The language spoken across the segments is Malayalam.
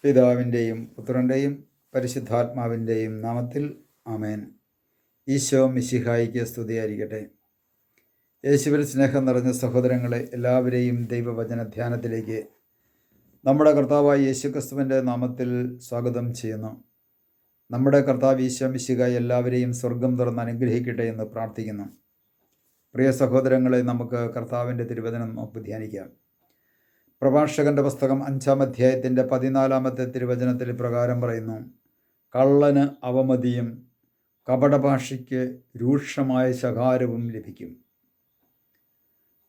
പിതാവിൻ്റെയും പുത്രൻ്റെയും പരിശുദ്ധാത്മാവിൻ്റെയും നാമത്തിൽ ആമേൻ. ഈശോ മിശിഹായിക്ക് സ്തുതിയായിരിക്കട്ടെ. യേശുവിൽ സ്നേഹം നിറഞ്ഞ സഹോദരങ്ങളെ, എല്ലാവരെയും ദൈവവചന ധ്യാനത്തിലേക്ക് നമ്മുടെ കർത്താവായ യേശുക്രിസ്തുവിൻ്റെ നാമത്തിൽ സ്വാഗതം ചെയ്യുന്നു. നമ്മുടെ കർത്താവ് ഈശോ മിശിഹായി എല്ലാവരെയും സ്വർഗം തുറന്ന് അനുഗ്രഹിക്കട്ടെ എന്ന് പ്രാർത്ഥിക്കുന്നു. പ്രിയ സഹോദരങ്ങളെ, നമുക്ക് കർത്താവിൻ്റെ തിരുവചനം നമുക്ക് ധ്യാനിക്കാം. പ്രഭാഷകൻ്റെ പുസ്തകം 5-ാം അധ്യായത്തിൻ്റെ 14-ാമത്തെ തിരുവചനത്തിൽ പ്രകാരം പറയുന്നു: കള്ളന് അവമതിയും കപടഭാഷയ്ക്ക് രൂക്ഷമായ ശകാരവും ലഭിക്കും.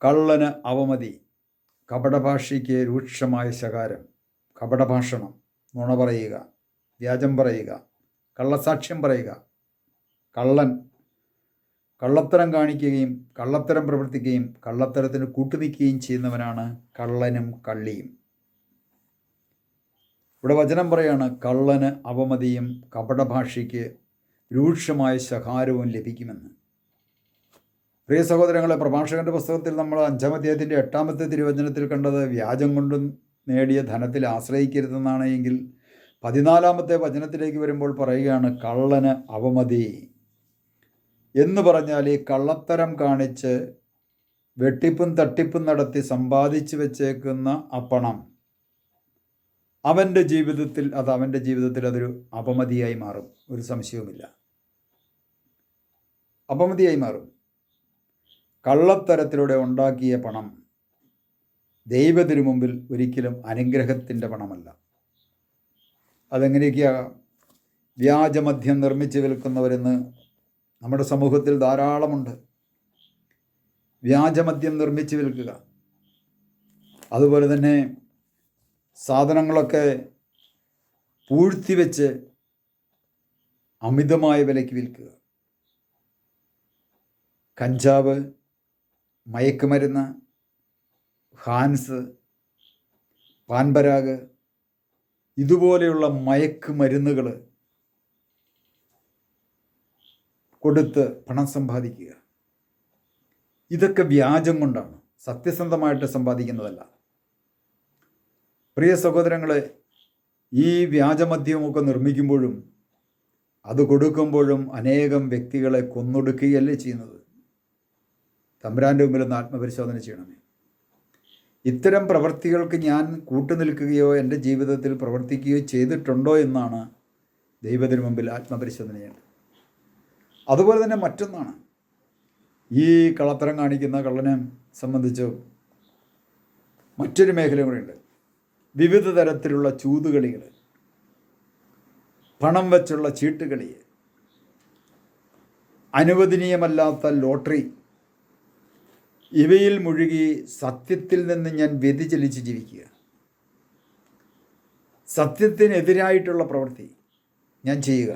കള്ളന് അവമതി, കപടഭാഷയ്ക്ക് രൂക്ഷമായ ശകാരം. കപടഭാഷണം, നുണ പറയുക, വ്യാജം പറയുക, കള്ളസാക്ഷ്യം പറയുക. കള്ളൻ കള്ളത്തരം കാണിക്കുകയും കള്ളത്തരം പ്രവർത്തിക്കുകയും കള്ളത്തരത്തിന് കൂട്ടുനിൽക്കുകയും ചെയ്യുന്നവനാണ് കള്ളനും കള്ളിയും. ഇവിടെ വചനം പറയാണ്, കള്ളന് അവമതിയും കപടഭാഷയ്ക്ക് രൂക്ഷമായ ശകാരവും ലഭിക്കുമെന്ന്. പ്രിയ സഹോദരങ്ങളെ, പ്രഭാഷകൻ്റെ പുസ്തകത്തിൽ നമ്മൾ 5-ാം അധ്യായത്തിൻ്റെ 8-ാമത്തെ തിരുവചനത്തിൽ കണ്ടത് വ്യാജം കൊണ്ട് നേടിയ ധനത്തിൽ ആശ്രയിക്കരുതെന്നാണ്. എങ്കിൽ 14-ാമത്തെ വചനത്തിലേക്ക് വരുമ്പോൾ പറയുകയാണ്, കള്ളന് അവമതി എന്ന് പറഞ്ഞാൽ ഈ കള്ളത്തരം കാണിച്ച് വെട്ടിപ്പും തട്ടിപ്പും നടത്തി സമ്പാദിച്ചു വെച്ചേക്കുന്ന ആ പണം അവൻ്റെ ജീവിതത്തിൽ അതൊരു അപമതിയായി മാറും. ഒരു സംശയവുമില്ല, അപമതിയായി മാറും. കള്ളത്തരത്തിലൂടെ ഉണ്ടാക്കിയ പണം ദൈവത്തിനു മുമ്പിൽ ഒരിക്കലും അനുഗ്രഹത്തിൻ്റെ പണമല്ല. അതെങ്ങനെയൊക്കെയാകാം? വ്യാജമദ്യം നിർമ്മിച്ച് വിൽക്കുന്നവരെന്ന് നമ്മുടെ സമൂഹത്തിൽ ധാരാളമുണ്ട്. വ്യാജമദ്യം നിർമ്മിച്ച് വിൽക്കുക, അതുപോലെ തന്നെ സാധനങ്ങളൊക്കെ പൂഴ്ത്തിവെച്ച് അമിതമായ വിലയ്ക്ക് വിൽക്കുക. കഞ്ചാവ്, മയക്കുമരുന്ന്, ഹാൻസ്, പാൻപരാഗ്, ഇതുപോലെയുള്ള മയക്കുമരുന്നുകൾ കൊടുത്ത് പണം സമ്പാദിക്കുക. ഇതൊക്കെ വ്യാജം കൊണ്ടാണ്, സത്യസന്ധമായിട്ട് സമ്പാദിക്കുന്നതല്ല. പ്രിയ സഹോദരങ്ങളെ, ഈ വ്യാജമദ്യമൊക്കെ നിർമ്മിക്കുമ്പോഴും അത് കൊടുക്കുമ്പോഴും അനേകം വ്യക്തികളെ കൊന്നൊടുക്കുകയല്ലേ ചെയ്യുന്നത്. തമ്പുരാൻ്റെ മുമ്പിൽ ഒന്ന് ആത്മപരിശോധന ചെയ്യണമേ. ഇത്തരം പ്രവൃത്തികൾക്ക് ഞാൻ കൂട്ടുനിൽക്കുകയോ എൻ്റെ ജീവിതത്തിൽ പ്രവർത്തിക്കുകയോ ചെയ്തിട്ടുണ്ടോ എന്നാണ് ദൈവത്തിന് മുമ്പിൽ ആത്മപരിശോധന ചെയ്യേണ്ടത്. അതുപോലെ തന്നെ മറ്റൊന്നാണ്, ഈ കള്ളത്തരം കാണിക്കുന്ന കള്ളനെ സംബന്ധിച്ച് മറ്റൊരു മേഖല കൂടെയുണ്ട്. വിവിധ തരത്തിലുള്ള ചൂതുകളികൾ, പണം വച്ചുള്ള ചീട്ടുകളി, അനുവദനീയമല്ലാത്ത ലോട്ടറി, ഇവയിൽ മുഴുകി സത്യത്തിൽ നിന്ന് ഞാൻ വ്യതിചലിച്ച് ജീവിക്കുക. സത്യത്തിനെതിരായിട്ടുള്ള പ്രവൃത്തി ഞാൻ ചെയ്യുക.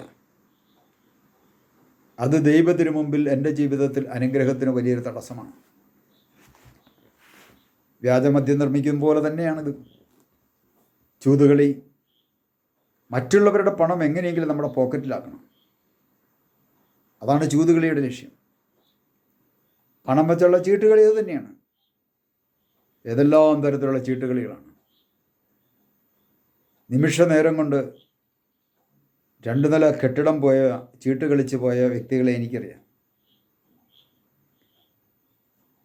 അത് ദൈവത്തിനു മുമ്പിൽ എൻ്റെ ജീവിതത്തിൽ അനുഗ്രഹത്തിന് വലിയൊരു തടസ്സമാണ്. വ്യാജമദ്യം നിർമ്മിക്കും പോലെ തന്നെയാണിത് ചൂതുകളി. മറ്റുള്ളവരുടെ പണം എങ്ങനെയെങ്കിലും നമ്മുടെ പോക്കറ്റിലാക്കണം. അതാണ് ചൂതുകളിയുടെ ലക്ഷ്യം. പണം വെച്ചുള്ള ചീട്ടുകളി അത് തന്നെയാണ്. ഏതെല്ലാം തരത്തിലുള്ള ചീട്ടുകളികളാണ്. നിമിഷ നേരം കൊണ്ട് 2 നില കെട്ടിടം ചീട്ട് കളിച്ച് പോയ വ്യക്തികളെ എനിക്കറിയാം.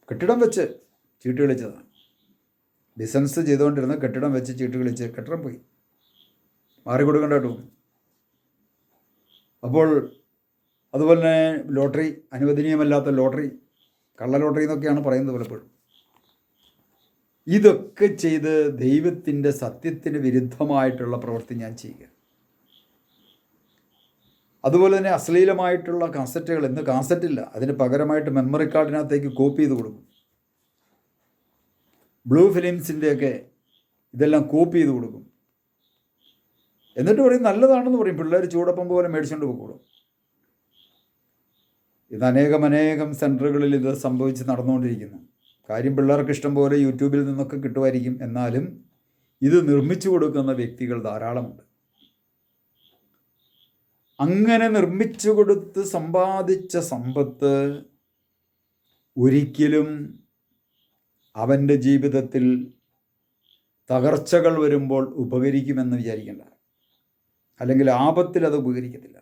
കെട്ടിടം വെച്ച് ചീട്ട് കളിച്ചതാണ്. ബിസിനസ് ചെയ്തുകൊണ്ടിരുന്ന കെട്ടിടം വെച്ച് ചീട്ട് കളിച്ച് കെട്ടിടം പോയി, മാറിക്കൊടുക്കേണ്ടതായിട്ട് തോന്നും. അപ്പോൾ അതുപോലെ തന്നെ ലോട്ടറി, അനുവദനീയമല്ലാത്ത ലോട്ടറി, കള്ള ലോട്ടറി എന്നൊക്കെയാണ് പറയുന്നത് പലപ്പോഴും. ഇതൊക്കെ ചെയ്ത് ദൈവത്തിൻ്റെ സത്യത്തിന് വിരുദ്ധമായിട്ടുള്ള പ്രവൃത്തി ഞാൻ ചെയ്യുക. അതുപോലെ തന്നെ അശ്ലീലമായിട്ടുള്ള കാസറ്റുകൾ, ഇന്ന് കാസറ്റില്ല, അതിന് പകരമായിട്ട് മെമ്മറി കാർഡിനകത്തേക്ക് കോപ്പി ചെയ്ത് കൊടുക്കും. ബ്ലൂ ഫിലിംസിൻ്റെയൊക്കെ ഇതെല്ലാം കോപ്പി ചെയ്ത് കൊടുക്കും. എന്നിട്ട് പറയും നല്ലതാണെന്ന് പറയും. പിള്ളേർ ചൂടപ്പം പോലെ മേടിച്ചുകൊണ്ട് പോകും. ഇത് അനേകം സെൻറ്ററുകളിൽ ഇത് സംഭവിച്ച് നടന്നുകൊണ്ടിരിക്കുന്നു. കാര്യം പിള്ളേർക്ക് ഇഷ്ടം പോലെ യൂട്യൂബിൽ നിന്നൊക്കെ കിട്ടുമായിരിക്കും. എന്നാലും ഇത് നിർമ്മിച്ചു കൊടുക്കുന്ന വ്യക്തികൾ ധാരാളമുണ്ട്. അങ്ങനെ നിർമ്മിച്ചു കൊടുത്ത് സമ്പാദിച്ച സമ്പത്ത് ഒരിക്കലും അവൻ്റെ ജീവിതത്തിൽ തകർച്ചകൾ വരുമ്പോൾ ഉപകരിക്കുമെന്ന് വിചാരിക്കേണ്ട, അല്ലെങ്കിൽ ആപത്തിൽ അത് ഉപകരിക്കത്തില്ല.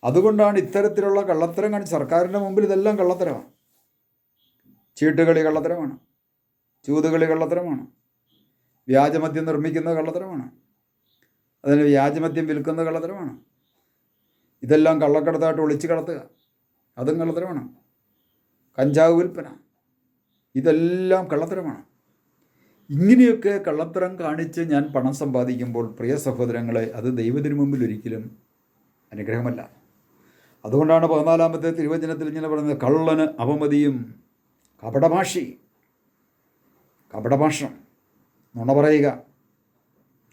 അതുകൊണ്ടാണ് ഇത്തരത്തിലുള്ള കള്ളത്തരം കാണിച്ച് സർക്കാരിൻ്റെ മുമ്പിൽ ഇതെല്ലാം കള്ളത്തരമാണ്. ചീട്ടുകളി കള്ളത്തരമാണ്, ചൂതുകളി കള്ളത്തരമാണ്, വ്യാജമദ്യം നിർമ്മിക്കുന്ന കള്ളത്തരമാണ്, അതിന് വ്യാജമദ്യം വിൽക്കുന്ന കള്ളത്തരമാണ്. ഇതെല്ലാം കള്ളക്കടത്തായിട്ട് ഒളിച്ച് കടത്തുക, അതും കള്ളത്തരമാണ്. കഞ്ചാവ് വിൽപ്പന, ഇതെല്ലാം കള്ളത്തരമാണ്. ഇങ്ങനെയൊക്കെ കള്ളത്തരം കാണിച്ച് ഞാൻ പണം സമ്പാദിക്കുമ്പോൾ പ്രിയ സഹോദരങ്ങളെ, അത് ദൈവത്തിന് മുമ്പിൽ ഒരിക്കലും അനുഗ്രഹമല്ല. അതുകൊണ്ടാണ് 14-ാമത്തെ തിരുവചനത്തിൽ ഇങ്ങനെ പറയുന്നത്, കള്ളന് അവമതിയും കപടഭാഷം, നുണ പറയുക,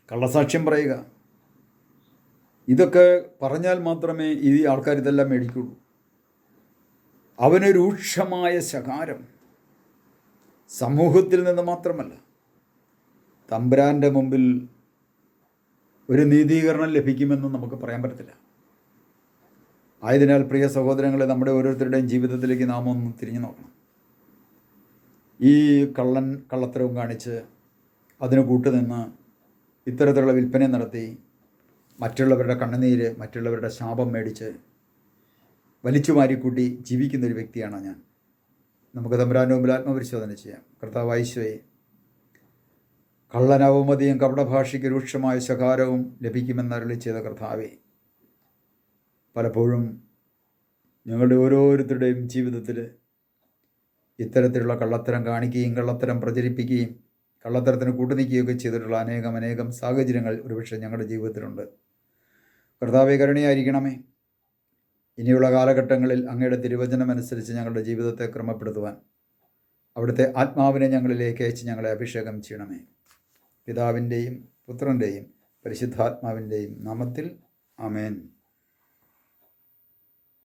കള്ളസാക്ഷ്യം പറയുക, ഇതൊക്കെ പറഞ്ഞാൽ മാത്രമേ ഈ ആൾക്കാർ ഇതെല്ലാം മേടിക്കുള്ളൂ. അവന് രൂക്ഷമായ ശകാരം സമൂഹത്തിൽ നിന്ന് മാത്രമല്ല, തമ്പുരാൻ്റെ മുമ്പിൽ ഒരു നീതീകരണം ലഭിക്കുമെന്ന് നമുക്ക് പറയാൻ പറ്റത്തില്ല. ആയതിനാൽ പ്രിയ സഹോദരങ്ങളെ, നമ്മുടെ ഓരോരുത്തരുടെയും ജീവിതത്തിലേക്ക് നാം ഒന്ന് തിരിഞ്ഞു നോക്കണം. ഈ കള്ളത്തരവും കാണിച്ച് അതിന് കൂട്ടുനിന്ന് ഇത്തരത്തിലുള്ള വിൽപ്പന നടത്തി മറ്റുള്ളവരുടെ കണ്ണുനീര്, മറ്റുള്ളവരുടെ ശാപം മേടിച്ച് വലിച്ചു മാരിക്കൂട്ടി ജീവിക്കുന്നൊരു വ്യക്തിയാണ് ഞാൻ. നമുക്ക് തമ്പുരാൻ്റെ മുമ്പിൽ ആത്മപരിശോധന ചെയ്യാം. കർത്താവായ യേശുവേ, കള്ളനവമതിയും കപടഭാഷയ്ക്ക് രൂക്ഷമായ ശകാരവും ലഭിക്കുമെന്നരുളി ചെയ്ത കർത്താവേ, പലപ്പോഴും ഞങ്ങളുടെ ഓരോരുത്തരുടെയും ജീവിതത്തിൽ ഇത്തരത്തിലുള്ള കള്ളത്തരം കാണിക്കുകയും കള്ളത്തരം പ്രചരിപ്പിക്കുകയും കള്ളത്തരത്തിന് കൂട്ടുനിൽക്കുകയൊക്കെ ചെയ്തിട്ടുള്ള അനേകം സാഹചര്യങ്ങൾ ഒരുപക്ഷെ ഞങ്ങളുടെ ജീവിതത്തിലുണ്ട്. കർത്താവേ, കരുണയായിരിക്കണമേ. ഇനിയുള്ള കാലഘട്ടങ്ങളിൽ അങ്ങയുടെ തിരുവചനമനുസരിച്ച് ഞങ്ങളുടെ ജീവിതത്തെ ക്രമപ്പെടുത്തുവാൻ അവിടുത്തെ ആത്മാവിനെ ഞങ്ങളിലേക്ക് അയച്ച് ഞങ്ങളെ അഭിഷേകം ചെയ്യണമേ. പിതാവിൻ്റെയും പുത്രൻ്റെയും പരിശുദ്ധാത്മാവിൻ്റെയും നാമത്തിൽ ആമേൻ.